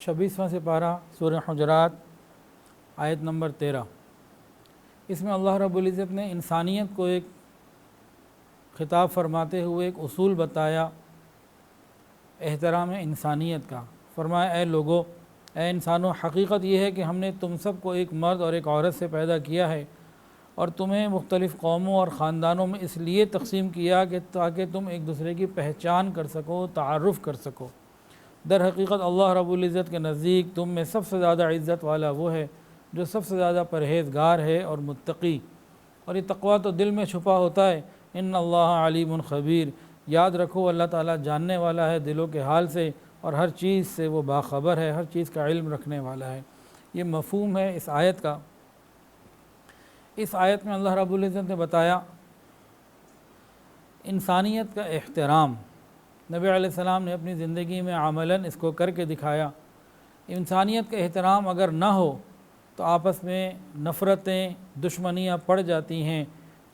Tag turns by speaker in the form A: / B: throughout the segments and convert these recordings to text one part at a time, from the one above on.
A: 26واں سپارہ سورہ حجرات آیت نمبر 13۔ اس میں اللہ رب العزت نے انسانیت کو ایک خطاب فرماتے ہوئے ایک اصول بتایا احترام انسانیت کا۔ فرمایا اے لوگو، اے انسانوں، حقیقت یہ ہے کہ ہم نے تم سب کو ایک مرد اور ایک عورت سے پیدا کیا ہے اور تمہیں مختلف قوموں اور خاندانوں میں اس لیے تقسیم کیا کہ تاکہ تم ایک دوسرے کی پہچان کر سکو، تعارف کر سکو۔ در حقیقت اللہ رب العزت کے نزدیک تم میں سب سے زیادہ عزت والا وہ ہے جو سب سے زیادہ پرہیزگار ہے اور متقی، اور یہ تقویٰ تو دل میں چھپا ہوتا ہے۔ ان اللہ علیم خبیر، یاد رکھو اللہ تعالیٰ جاننے والا ہے دلوں کے حال سے، اور ہر چیز سے وہ باخبر ہے، ہر چیز کا علم رکھنے والا ہے۔ یہ مفہوم ہے اس آیت کا۔ اس آیت میں اللہ رب العزت نے بتایا انسانیت کا احترام۔ نبی علیہ السلام نے اپنی زندگی میں عملاً اس کو کر کے دکھایا۔ انسانیت کا احترام اگر نہ ہو تو آپس میں نفرتیں، دشمنیاں پڑ جاتی ہیں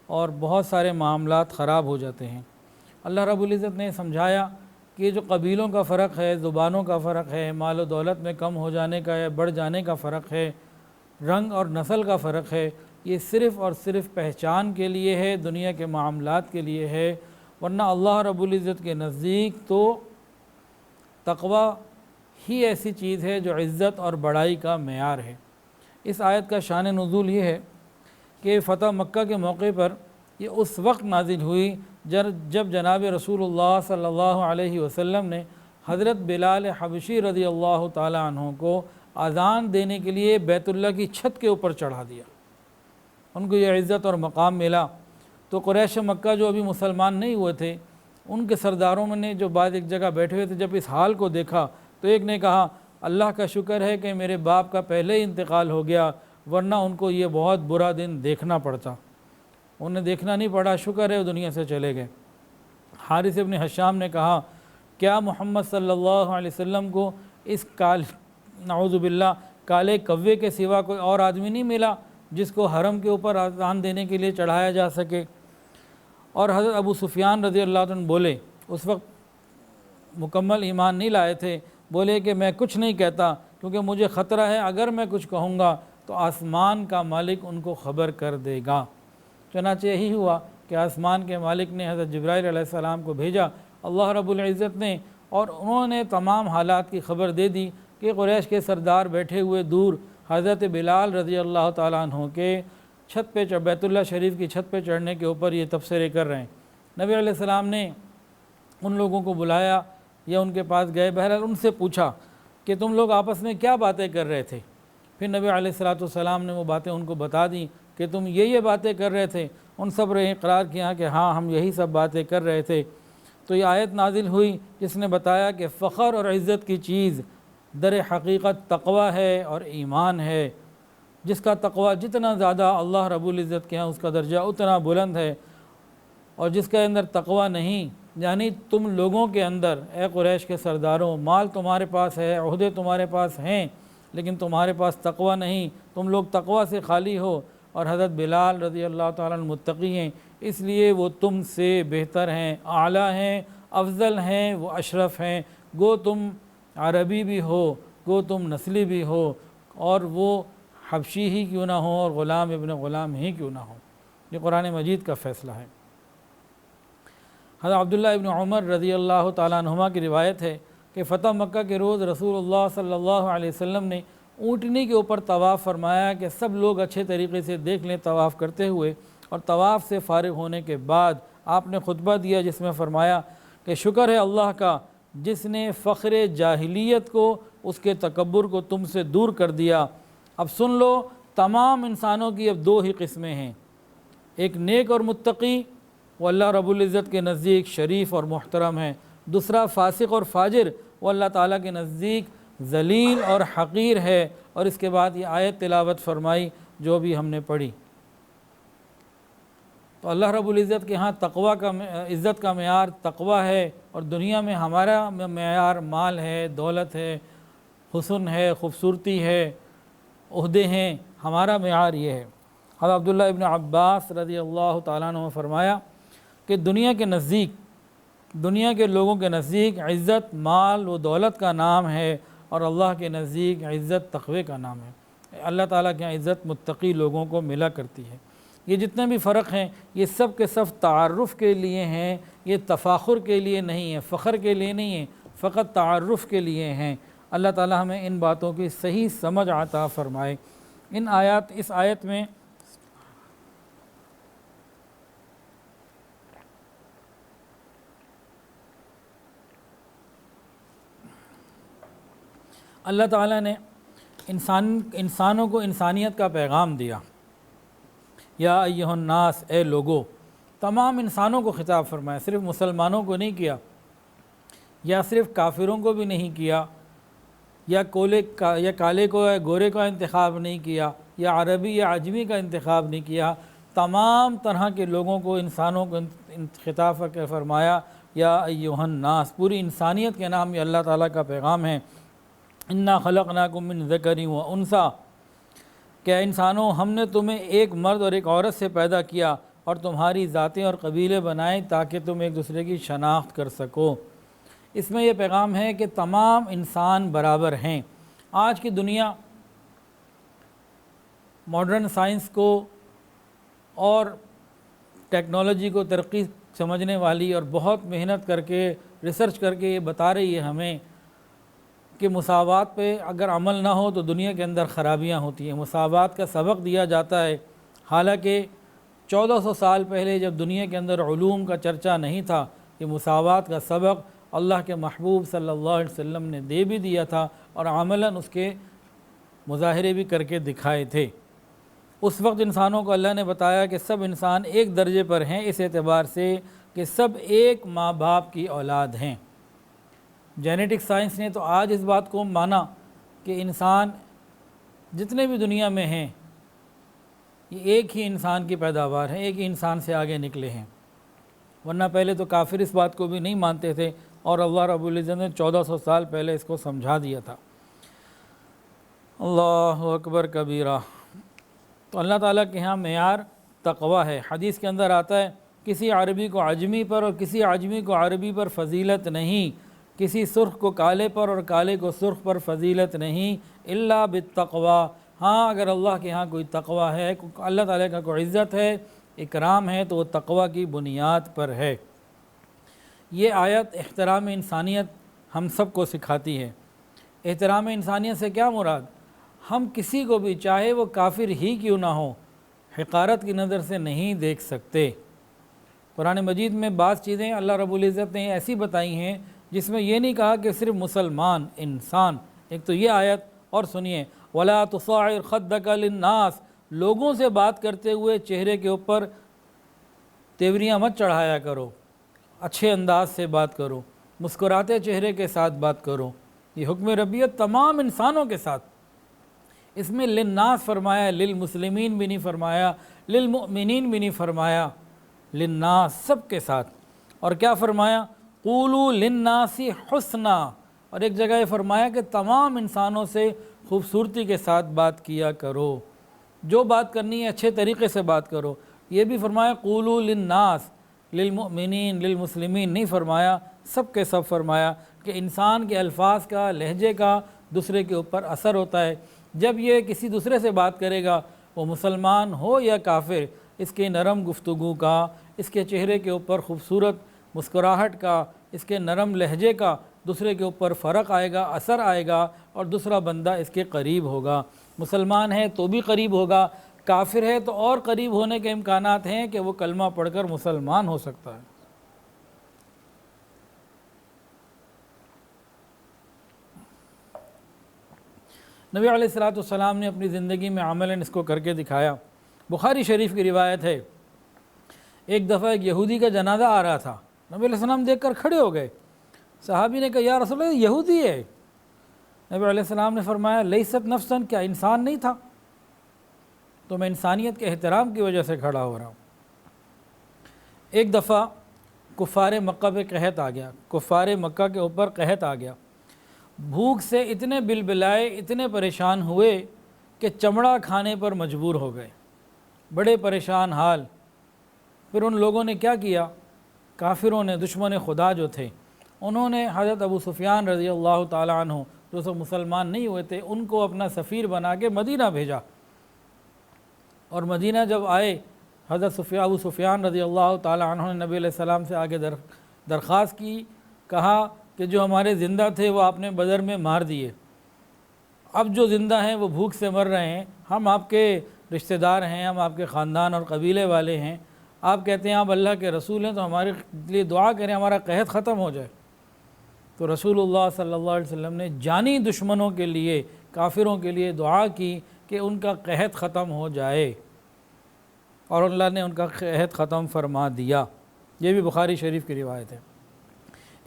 A: اور بہت سارے معاملات خراب ہو جاتے ہیں۔ اللہ رب العزت نے سمجھایا کہ یہ جو قبیلوں کا فرق ہے، زبانوں کا فرق ہے، مال و دولت میں کم ہو جانے کا یا بڑھ جانے کا فرق ہے، رنگ اور نسل کا فرق ہے، یہ صرف اور صرف پہچان کے لیے ہے، دنیا کے معاملات کے لیے ہے، ورنہ اللہ رب العزت کے نزدیک تو تقویٰ ہی ایسی چیز ہے جو عزت اور بڑائی کا معیار ہے۔ اس آیت کا شان نزول یہ ہے کہ فتح مکہ کے موقع پر یہ اس وقت نازل ہوئی جب جناب رسول اللہ صلی اللہ علیہ وسلم نے حضرت بلال حبشی رضی اللہ تعالی عنہ کو اذان دینے کے لیے بیت اللہ کی چھت کے اوپر چڑھا دیا۔ ان کو یہ عزت اور مقام ملا تو قریش مکہ جو ابھی مسلمان نہیں ہوئے تھے، ان کے سرداروں میں نے جو بعد ایک جگہ بیٹھے ہوئے تھے، جب اس حال کو دیکھا تو ایک نے کہا اللہ کا شکر ہے کہ میرے باپ کا پہلے ہی انتقال ہو گیا، ورنہ ان کو یہ بہت برا دن دیکھنا پڑتا۔ انہیں دیکھنا نہیں پڑا، شکر ہے وہ دنیا سے چلے گئے۔ حارث ابن حشام نے کہا کیا محمد صلی اللہ علیہ وسلم کو اس نعوذ باللہ کالے کوے کے سوا کوئی اور آدمی نہیں ملا جس کو حرم کے اوپر اذان دینے کے لیے چڑھایا جا سکے؟ اور حضرت ابو سفیان رضی اللہ عنہ بولے، اس وقت مکمل ایمان نہیں لائے تھے، بولے کہ میں کچھ نہیں کہتا کیونکہ مجھے خطرہ ہے اگر میں کچھ کہوں گا تو آسمان کا مالک ان کو خبر کر دے گا۔ چنانچہ یہی ہوا کہ آسمان کے مالک نے حضرت جبرائیل علیہ السلام کو بھیجا، اللہ رب العزت نے، اور انہوں نے تمام حالات کی خبر دے دی کہ قریش کے سردار بیٹھے ہوئے دور حضرت بلال رضی اللہ تعالیٰ عنہ کے چھت پہ بیت اللہ شریف کی چھت پہ چڑھنے کے اوپر یہ تبصرے کر رہے ہیں۔ نبی علیہ السلام نے ان لوگوں کو بلایا یا ان کے پاس گئے، بہرحال ان سے پوچھا کہ تم لوگ آپس میں کیا باتیں کر رہے تھے؟ پھر نبی علیہ السلام نے وہ باتیں ان کو بتا دیں کہ تم یہ باتیں کر رہے تھے۔ ان سب نے اقرار کیا کہ ہاں ہم یہی سب باتیں کر رہے تھے۔ تو یہ آیت نازل ہوئی جس نے بتایا کہ فخر اور عزت کی چیز در حقیقت تقویٰ ہے اور ایمان ہے۔ جس کا تقویٰ جتنا زیادہ اللہ رب العزت کے ہاں اس کا درجہ اتنا بلند ہے، اور جس کے اندر تقویٰ نہیں، یعنی تم لوگوں کے اندر اے قریش کے سرداروں، مال تمہارے پاس ہے، عہدے تمہارے پاس ہیں، لیکن تمہارے پاس تقویٰ نہیں، تم لوگ تقویٰ سے خالی ہو، اور حضرت بلال رضی اللہ تعالیٰ عنہ متقی ہیں، اس لیے وہ تم سے بہتر ہیں، اعلیٰ ہیں، افضل ہیں، وہ اشرف ہیں، گو تم عربی بھی ہو، گو تم نسلی بھی ہو، اور وہ حبشی ہی کیوں نہ ہو اور غلام ابن غلام ہی کیوں نہ ہو۔ یہ قرآن مجید کا فیصلہ ہے۔ حضرت عبداللہ ابن عمر رضی اللہ تعالیٰ عنہما کی روایت ہے کہ فتح مکہ کے روز رسول اللہ صلی اللہ علیہ وسلم نے اونٹنی کے اوپر طواف فرمایا کہ سب لوگ اچھے طریقے سے دیکھ لیں طواف کرتے ہوئے، اور طواف سے فارغ ہونے کے بعد آپ نے خطبہ دیا جس میں فرمایا کہ شکر ہے اللہ کا جس نے فخر جاہلیت کو، اس کے تکبر کو تم سے دور کر دیا۔ اب سن لو، تمام انسانوں کی اب دو ہی قسمیں ہیں، ایک نیک اور متقی، وہ اللہ رب العزت کے نزدیک شریف اور محترم ہے، دوسرا فاسق اور فاجر، وہ اللہ تعالیٰ کے نزدیک ذلیل اور حقیر ہے۔ اور اس کے بعد یہ آیت تلاوت فرمائی جو بھی ہم نے پڑھی۔ تو اللہ رب العزت کے ہاں تقویٰ کا عزت کا معیار تقویٰ ہے، اور دنیا میں ہمارا معیار مال ہے، دولت ہے، حسن ہے، خوبصورتی ہے، عہدے ہیں، ہمارا معیار یہ ہے۔ حضرت عبداللہ ابن عباس رضی اللہ تعالیٰ عنہ نے فرمایا کہ دنیا کے نزدیک، دنیا کے لوگوں کے نزدیک عزت مال و دولت کا نام ہے، اور اللہ کے نزدیک عزت تقوی کا نام ہے۔ اللہ تعالیٰ کے یہاں عزت متقی لوگوں کو ملا کرتی ہے۔ یہ جتنے بھی فرق ہیں یہ سب کے سب تعارف کے لیے ہیں، یہ تفاخر کے لیے نہیں ہے، فخر کے لیے نہیں ہے، فقط تعارف کے لیے ہیں۔ اللہ تعالیٰ ہمیں ان باتوں کی صحیح سمجھ عطا فرمائے۔ اس آیت میں اللہ تعالیٰ نے انسانوں کو انسانیت کا پیغام دیا۔ یا ایھا الناس، اے لوگو، تمام انسانوں کو خطاب فرمایا، صرف مسلمانوں کو نہیں کیا، یا صرف کافروں کو بھی نہیں کیا، یا کالے کو یا گورے کا انتخاب نہیں کیا، یا عربی یا عجمی کا انتخاب نہیں کیا، تمام طرح کے لوگوں کو، انسانوں کو خطاب کر کے فرمایا یا ایھا الناس، پوری انسانیت کے نام یہ اللہ تعالیٰ کا پیغام ہے۔ انا خلقناکم من ذکر و انثی، کہ انسانوں ہم نے تمہیں ایک مرد اور ایک عورت سے پیدا کیا اور تمہاری ذاتیں اور قبیلے بنائے تاکہ تم ایک دوسرے کی شناخت کر سکو۔ اس میں یہ پیغام ہے کہ تمام انسان برابر ہیں۔ آج کی دنیا ماڈرن سائنس کو اور ٹیکنالوجی کو ترقی سمجھنے والی اور بہت محنت کر کے ریسرچ کر کے یہ بتا رہی ہے ہمیں کہ مساوات پہ اگر عمل نہ ہو تو دنیا کے اندر خرابیاں ہوتی ہیں۔ مساوات کا سبق دیا جاتا ہے، حالانکہ 1400 سال پہلے جب دنیا کے اندر علوم کا چرچا نہیں تھا، یہ مساوات کا سبق اللہ کے محبوب صلی اللہ علیہ وسلم نے دے بھی دیا تھا اور عملاً اس کے مظاہرے بھی کر کے دکھائے تھے۔ اس وقت انسانوں کو اللہ نے بتایا کہ سب انسان ایک درجے پر ہیں، اس اعتبار سے کہ سب ایک ماں باپ کی اولاد ہیں۔ جینیٹک سائنس نے تو آج اس بات کو مانا کہ انسان جتنے بھی دنیا میں ہیں یہ ایک ہی انسان کی پیداوار ہے، ایک ہی انسان سے آگے نکلے ہیں، ورنہ پہلے تو کافر اس بات کو بھی نہیں مانتے تھے اور اللہ رب العزت نے 1400 سال پہلے اس کو سمجھا دیا تھا۔ اللہ اکبر کبیرہ۔ تو اللہ تعالیٰ کے ہاں معیار تقوی ہے۔ حدیث کے اندر آتا ہے کسی عربی کو عجمی پر اور کسی عجمی کو عربی پر فضیلت نہیں، کسی سرخ کو کالے پر اور کالے کو سرخ پر فضیلت نہیں، الا بالتقوی، ہاں اگر اللہ کے ہاں کوئی تقوی ہے، اللہ تعالیٰ کا کوئی عزت ہے، اکرام ہے، تو وہ تقوی کی بنیاد پر ہے۔ یہ آیت احترام انسانیت ہم سب کو سکھاتی ہے۔ احترام انسانیت سے کیا مراد؟ ہم کسی کو بھی چاہے وہ کافر ہی کیوں نہ ہو حقارت کی نظر سے نہیں دیکھ سکتے۔ قرآن مجید میں بعض چیزیں اللہ رب العزت نے ایسی بتائی ہیں جس میں یہ نہیں کہا کہ صرف مسلمان انسان۔ ایک تو یہ آیت، اور سنیے وَلَا تُصَعِّرْ خَدَّكَ لِلنَّاسِ، لوگوں سے بات کرتے ہوئے چہرے کے اوپر تیوریاں مت چڑھایا کرو، اچھے انداز سے بات کرو، مسکراتے چہرے کے ساتھ بات کرو۔ یہ حکم ربیت تمام انسانوں کے ساتھ، اس میں للناس فرمایا، للمسلمین بھی نہیں فرمایا، للمؤمنین بھی نہیں فرمایا، للناس سب کے ساتھ۔ اور کیا فرمایا؟ قولوا للناس حسنا، اور ایک جگہ یہ فرمایا کہ تمام انسانوں سے خوبصورتی کے ساتھ بات کیا کرو، جو بات کرنی ہے اچھے طریقے سے بات کرو۔ یہ بھی فرمایا قولوا للناس، للمؤمنین للمسلمین نہیں فرمایا، سب کے سب فرمایا کہ انسان کے الفاظ کا، لہجے کا دوسرے کے اوپر اثر ہوتا ہے۔ جب یہ کسی دوسرے سے بات کرے گا، وہ مسلمان ہو یا کافر، اس کے نرم گفتگو کا، اس کے چہرے کے اوپر خوبصورت مسکراہٹ کا، اس کے نرم لہجے کا دوسرے کے اوپر فرق آئے گا، اثر آئے گا، اور دوسرا بندہ اس کے قریب ہوگا۔ مسلمان ہے تو بھی قریب ہوگا، کافر ہے تو اور قریب ہونے کے امکانات ہیں کہ وہ کلمہ پڑھ کر مسلمان ہو سکتا ہے۔ نبی علیہ الصلوۃ والسلام نے اپنی زندگی میں عملاً اس کو کر کے دکھایا۔ بخاری شریف کی روایت ہے، ایک دفعہ ایک یہودی کا جنازہ آ رہا تھا، نبی علیہ السلام دیکھ کر کھڑے ہو گئے۔ صحابی نے کہا یا رسول اللہ یہودی ہے۔ نبی علیہ السلام نے فرمایا لیست نفسا، کیا انسان نہیں تھا؟ تو میں انسانیت کے احترام کی وجہ سے کھڑا ہو رہا ہوں۔ ایک دفعہ کفار مکہ پہ قحط آ گیا، کفار مکہ کے اوپر قحط آ گیا، بھوک سے اتنے بلبلائے، اتنے پریشان ہوئے کہ چمڑا کھانے پر مجبور ہو گئے، بڑے پریشان حال۔ پھر ان لوگوں نے کیا کیا؟ کافروں نے، دشمن خدا جو تھے، انہوں نے حضرت ابو سفیان رضی اللہ تعالیٰ عنہ جو سب مسلمان نہیں ہوئے تھے، ان کو اپنا سفیر بنا کے مدینہ بھیجا، اور مدینہ جب آئے حضرت ابو سفیان رضی اللہ تعالیٰ عنہ نے نبی علیہ السلام سے آگے درخواست کی، کہا کہ جو ہمارے زندہ تھے وہ آپ نے بدر میں مار دیے، اب جو زندہ ہیں وہ بھوک سے مر رہے ہیں، ہم آپ کے رشتہ دار ہیں، ہم آپ کے خاندان اور قبیلے والے ہیں، آپ کہتے ہیں آپ اللہ کے رسول ہیں، تو ہمارے لیے دعا کریں، ہمارا قحط ختم ہو جائے۔ تو رسول اللہ صلی اللہ علیہ وسلم نے جانی دشمنوں کے لیے، کافروں کے لیے دعا کی کہ ان کا قحط ختم ہو جائے، اور اللہ نے ان کا قحط ختم فرما دیا۔ یہ بھی بخاری شریف کی روایت ہے۔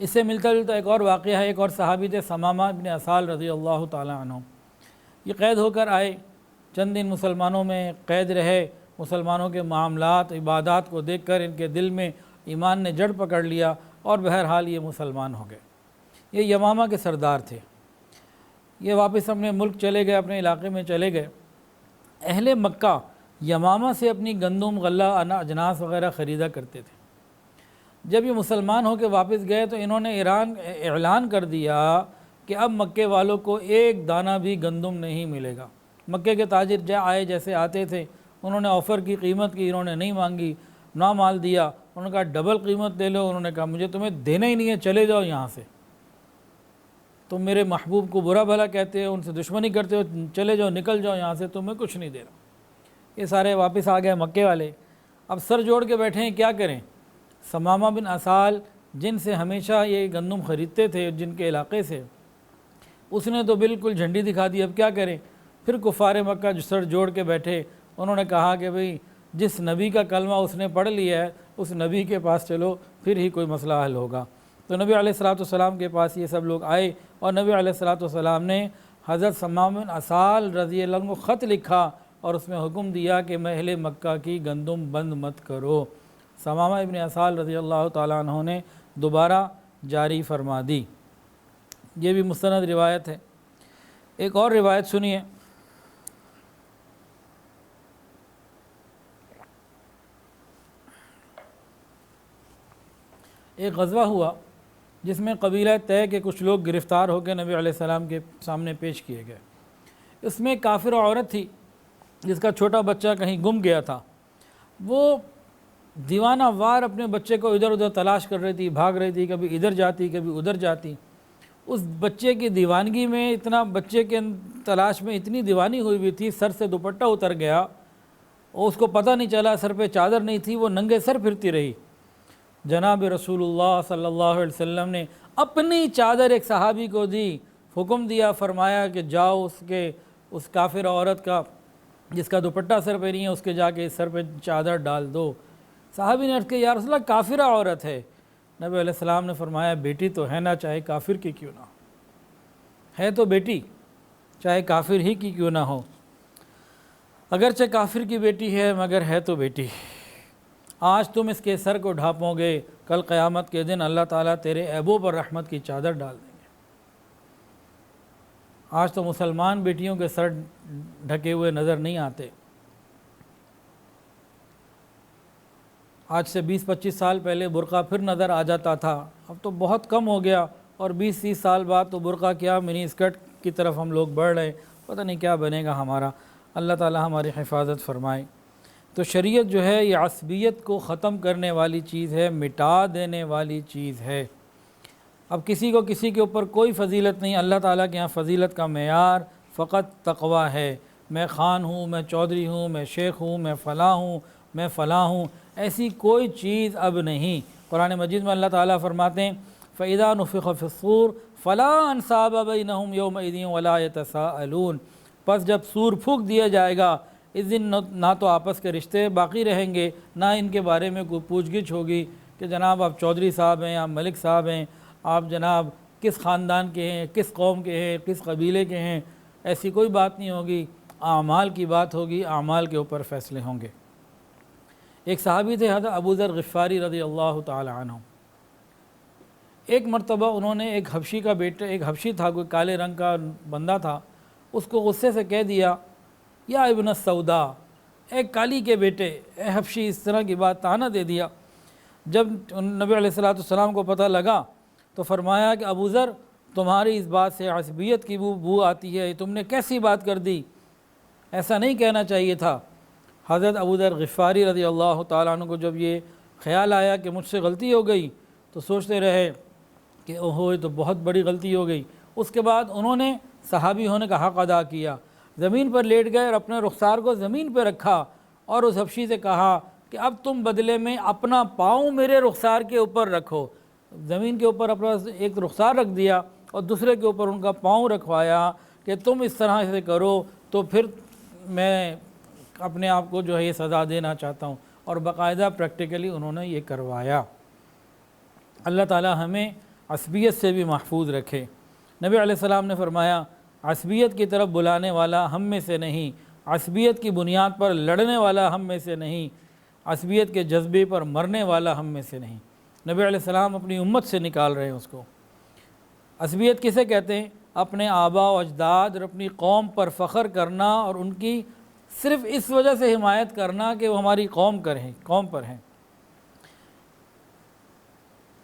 A: اس سے ملتا جلتا ایک اور واقعہ ہے، ایک اور صحابی تھے ثمامہ بن اسال رضی اللہ تعالیٰ عنہ۔ یہ قید ہو کر آئے، چند دن مسلمانوں میں قید رہے، مسلمانوں کے معاملات عبادات کو دیکھ کر ان کے دل میں ایمان نے جڑ پکڑ لیا، اور بہرحال یہ مسلمان ہو گئے۔ یہ یمامہ کے سردار تھے، یہ واپس اپنے ملک چلے گئے، اپنے علاقے میں چلے گئے۔ اہل مکہ یمامہ سے اپنی گندم، غلہ، اجناس وغیرہ خریدا کرتے تھے۔ جب یہ مسلمان ہو کے واپس گئے تو انہوں نے اعلان کر دیا کہ اب مکے والوں کو ایک دانہ بھی گندم نہیں ملے گا۔ مکے کے تاجر آئے جیسے آتے تھے، انہوں نے آفر کی، قیمت کی، انہوں نے نہیں مانگی، نہ مال دیا، انہوں نے کہا ڈبل قیمت دے لو، انہوں نے کہا مجھے تمہیں دینا ہی نہیں ہے، چلے جاؤ یہاں سے، تم میرے محبوب کو برا بھلا کہتے ہو، ان سے دشمنی کرتے ہو، چلے جاؤ، نکل جاؤ یہاں سے، تمہیں کچھ نہیں دے رہا۔ یہ سارے واپس آ گئے مکے والے، اب سر جوڑ کے بیٹھے ہیں، کیا کریں؟ ثمامہ بن اسال جن سے ہمیشہ یہ گندم خریدتے تھے، جن کے علاقے سے، اس نے تو بالکل جھنڈی دکھا دی، اب کیا کریں؟ پھر کفار مکہ جو سر جوڑ کے بیٹھے، انہوں نے کہا کہ بھئی جس نبی کا کلمہ اس نے پڑھ لیا ہے اس نبی کے پاس چلو، پھر ہی کوئی مسئلہ حل ہوگا۔ تو نبی علیہ السلام کے پاس یہ سب لوگ آئے، اور نبی علیہ السلام نے حضرت ثمامہ بن اسال رضی اللہ عنہ کو خط لکھا، اور اس میں حکم دیا کہ اہل مکہ کی گندم بند مت کرو۔ ثمامہ ابن اسال رضی اللہ تعالیٰ عنہ نے دوبارہ جاری فرما دی۔ یہ بھی مستند روایت ہے۔ ایک اور روایت سنیے، ایک غزوہ ہوا جس میں قبیلہ طے کے کچھ لوگ گرفتار ہو کے نبی علیہ السلام کے سامنے پیش کیے گئے۔ اس میں کافر عورت تھی جس کا چھوٹا بچہ کہیں گم گیا تھا، وہ دیوانہ وار اپنے بچے کو ادھر ادھر تلاش کر رہی تھی، بھاگ رہی تھی، کبھی ادھر جاتی کبھی ادھر جاتی۔ اس بچے کی دیوانگی میں بچے کے تلاش میں اتنی دیوانی ہوئی ہوئی تھی، سر سے دوپٹہ اتر گیا اور اس کو پتہ نہیں چلا، سر پہ چادر نہیں تھی، وہ ننگے سر پھرتی رہی۔ جناب رسول اللہ صلی اللہ علیہ وسلم نے اپنی چادر ایک صحابی کو دی، حکم دیا، فرمایا کہ جاؤ اس کافر عورت کا جس کا دوپٹہ سر پہ نہیں ہے، اس کے جا کے سر پہ چادر ڈال دو۔ صحابی نے عرض کیا یا رسول اللہ کافرہ عورت ہے۔ نبی علیہ السلام نے فرمایا بیٹی تو ہے نا، چاہے کافر کی کیوں نہ ہو، ہے تو بیٹی، چاہے کافر ہی کی کیوں نہ ہو، اگرچہ کافر کی بیٹی ہے مگر ہے تو بیٹی۔ آج تم اس کے سر کو ڈھانپو گے، کل قیامت کے دن اللہ تعالیٰ تیرے عیبوں پر رحمت کی چادر ڈال دیں گے۔ آج تو مسلمان بیٹیوں کے سر ڈھکے ہوئے نظر نہیں آتے۔ آج سے 20-25 سال پہلے برقع پھر نظر آ جاتا تھا، اب تو بہت کم ہو گیا، اور 20-30 سال بعد تو برقع کیا منی اسکرٹ کی طرف ہم لوگ بڑھ رہے، پتہ نہیں کیا بنے گا ہمارا۔ اللہ تعالیٰ ہماری حفاظت فرمائے۔ تو شریعت جو ہے یہ عصبیت کو ختم کرنے والی چیز ہے، مٹا دینے والی چیز ہے۔ اب کسی کو کسی کے اوپر کوئی فضیلت نہیں، اللہ تعالیٰ کے یہاں فضیلت کا معیار فقط تقوی ہے۔ میں خان ہوں، میں چودھری ہوں، میں شیخ ہوں، میں فلاں ہوں، میں فلاں ہوں، ایسی کوئی چیز اب نہیں۔ قرآن مجید میں اللہ تعالیٰ فرماتے ہیں فَإِذَا نُفِخَ فِي الصُّورِ فَلَا أَنْسَابَ بَيْنَهُمْ يَوْمَئِذٍ وَلَا يَتَسَاءَلُونَ، پس جب سور پھونک دیا جائے گا اس دن نہ تو آپس کے رشتے باقی رہیں گے، نہ ان کے بارے میں کوئی پوچھ گچھ ہوگی کہ جناب آپ چودھری صاحب ہیں، آپ ملک صاحب ہیں، آپ جناب کس خاندان کے ہیں، کس قوم کے ہیں، کس قبیلے کے ہیں، ایسی کوئی بات نہیں ہوگی۔ اعمال کی بات ہوگی، اعمال کے اوپر فیصلے ہوں گے۔ ایک صحابی تھے حضرت ابو ذر غفاری رضی اللہ تعالی عنہ۔ ایک مرتبہ انہوں نے ایک حبشی کا بیٹا، ایک حبشی تھا، کوئی کالے رنگ کا بندہ تھا، اس کو غصے سے کہہ دیا یا ابن السودا، ایک کالی کے بیٹے، اے حبشی، اس طرح کی بات طعنہ دے دیا۔ جب نبی علیہ السلام کو پتہ لگا تو فرمایا کہ ابو ذر تمہاری اس بات سے عصبیت کی بو آتی ہے، تم نے کیسی بات کر دی، ایسا نہیں کہنا چاہیے تھا۔ حضرت ابو ذر غفاری رضی اللہ تعالیٰ عنہ کو جب یہ خیال آیا کہ مجھ سے غلطی ہو گئی تو سوچتے رہے کہ اوہو یہ تو بہت بڑی غلطی ہو گئی۔ اس کے بعد انہوں نے صحابی ہونے کا حق ادا کیا، زمین پر لیٹ گئے اور اپنے رخسار کو زمین پہ رکھا اور اس حبشی سے کہا کہ اب تم بدلے میں اپنا پاؤں میرے رخسار کے اوپر رکھو۔ زمین کے اوپر اپنا ایک رخسار رکھ دیا اور دوسرے کے اوپر ان کا پاؤں رکھوایا کہ تم اس طرح سے کرو تو پھر میں اپنے آپ کو جو ہے یہ سزا دینا چاہتا ہوں، اور باقاعدہ پریکٹیکلی انہوں نے یہ کروایا۔ اللہ تعالی ہمیں عصبیت سے بھی محفوظ رکھے۔ نبی علیہ السلام نے فرمایا عصبیت کی طرف بلانے والا ہم میں سے نہیں، عصبیت کی بنیاد پر لڑنے والا ہم میں سے نہیں، عصبیت کے جذبے پر مرنے والا ہم میں سے نہیں۔ نبی علیہ السلام اپنی امت سے نکال رہے ہیں اس کو۔ عصبیت کسے کہتے ہیں؟ اپنے آباء و اجداد اور اپنی قوم پر فخر کرنا اور ان کی صرف اس وجہ سے حمایت کرنا کہ وہ ہماری قوم پر ہیں۔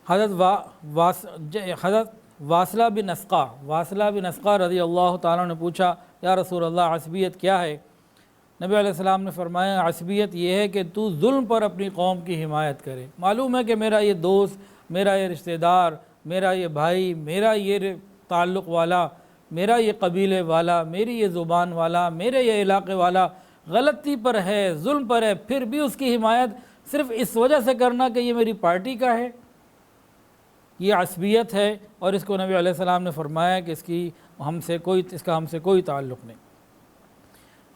A: حضرت واصلہ بن اسقع رضی اللہ تعالیٰ نے پوچھا یا رسول اللہ عصبیت کیا ہے؟ نبی علیہ السلام نے فرمایا عصبیت یہ ہے کہ تو ظلم پر اپنی قوم کی حمایت کرے۔ معلوم ہے کہ میرا یہ دوست، میرا یہ رشتہ دار، میرا یہ بھائی، میرا یہ تعلق والا، میرا یہ قبیلے والا، میری یہ زبان والا، میرے یہ علاقے والا غلطی پر ہے، ظلم پر ہے، پھر بھی اس کی حمایت صرف اس وجہ سے کرنا کہ یہ میری پارٹی کا ہے، یہ عصبیت ہے۔ اور اس کو نبی علیہ السلام نے فرمایا کہ اس کا ہم سے کوئی تعلق نہیں۔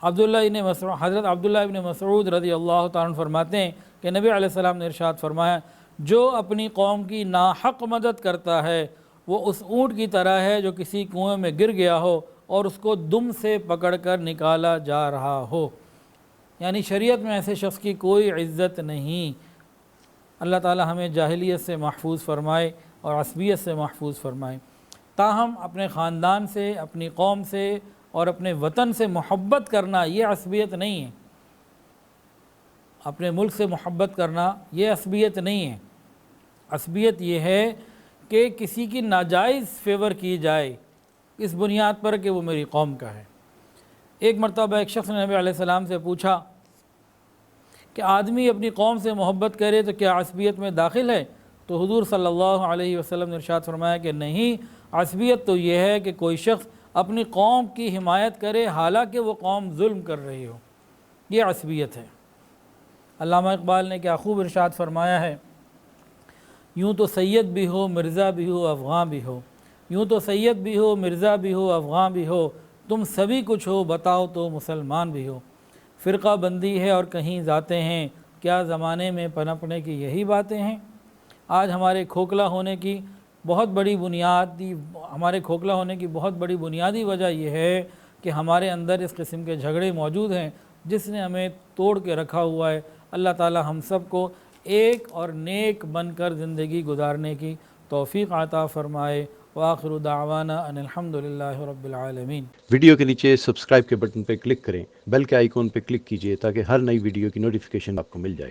A: حضرت عبداللہ ابن مسعود رضی اللہ تعالیٰ عنہ فرماتے ہیں کہ نبی علیہ السلام نے ارشاد فرمایا جو اپنی قوم کی ناحق مدد کرتا ہے وہ اس اونٹ کی طرح ہے جو کسی کنویں میں گر گیا ہو اور اس کو دم سے پکڑ کر نکالا جا رہا ہو۔ یعنی شریعت میں ایسے شخص کی کوئی عزت نہیں۔ اللہ تعالی ہمیں جاہلیت سے محفوظ فرمائے اور عصبیت سے محفوظ فرمائے۔ تاہم اپنے خاندان سے، اپنی قوم سے اور اپنے وطن سے محبت کرنا یہ عصبیت نہیں ہے۔ اپنے ملک سے محبت کرنا یہ عصبیت نہیں ہے۔ عصبیت یہ ہے کہ کسی کی ناجائز فیور کی جائے اس بنیاد پر کہ وہ میری قوم کا ہے۔ ایک مرتبہ ایک شخص نے نبی علیہ السلام سے پوچھا کہ آدمی اپنی قوم سے محبت کرے تو کیا عصبیت میں داخل ہے؟ تو حضور صلی اللہ علیہ وسلم نے ارشاد فرمایا کہ نہیں، عصبیت تو یہ ہے کہ کوئی شخص اپنی قوم کی حمایت کرے حالانکہ وہ قوم ظلم کر رہی ہو، یہ عصبیت ہے۔ علامہ اقبال نے کیا خوب ارشاد فرمایا ہے، یوں تو سید بھی ہو مرزا بھی ہو افغان بھی ہو، یوں تو سید بھی ہو مرزا بھی ہو افغان بھی ہو، تم سبھی کچھ ہو بتاؤ تو مسلمان بھی ہو۔ فرقہ بندی ہے اور کہیں ذاتیں ہیں، کیا زمانے میں پنپنے کی یہی باتیں ہیں؟ آج ہمارے کھوکھلا ہونے کی بہت بڑی بنیادی وجہ یہ ہے کہ ہمارے اندر اس قسم کے جھگڑے موجود ہیں جس نے ہمیں توڑ کے رکھا ہوا ہے۔ اللہ تعالی ہم سب کو ایک اور نیک بن کر زندگی گزارنے کی توفیق عطا فرمائے۔ وآخر دعوانا ان الحمدللہ رب العالمین۔
B: ویڈیو کے نیچے سبسکرائب کے بٹن پہ کلک کریں، بیل کے آئیکن پہ کلک کیجئے تاکہ ہر نئی ویڈیو کی نوٹیفیکیشن آپ کو مل جائے۔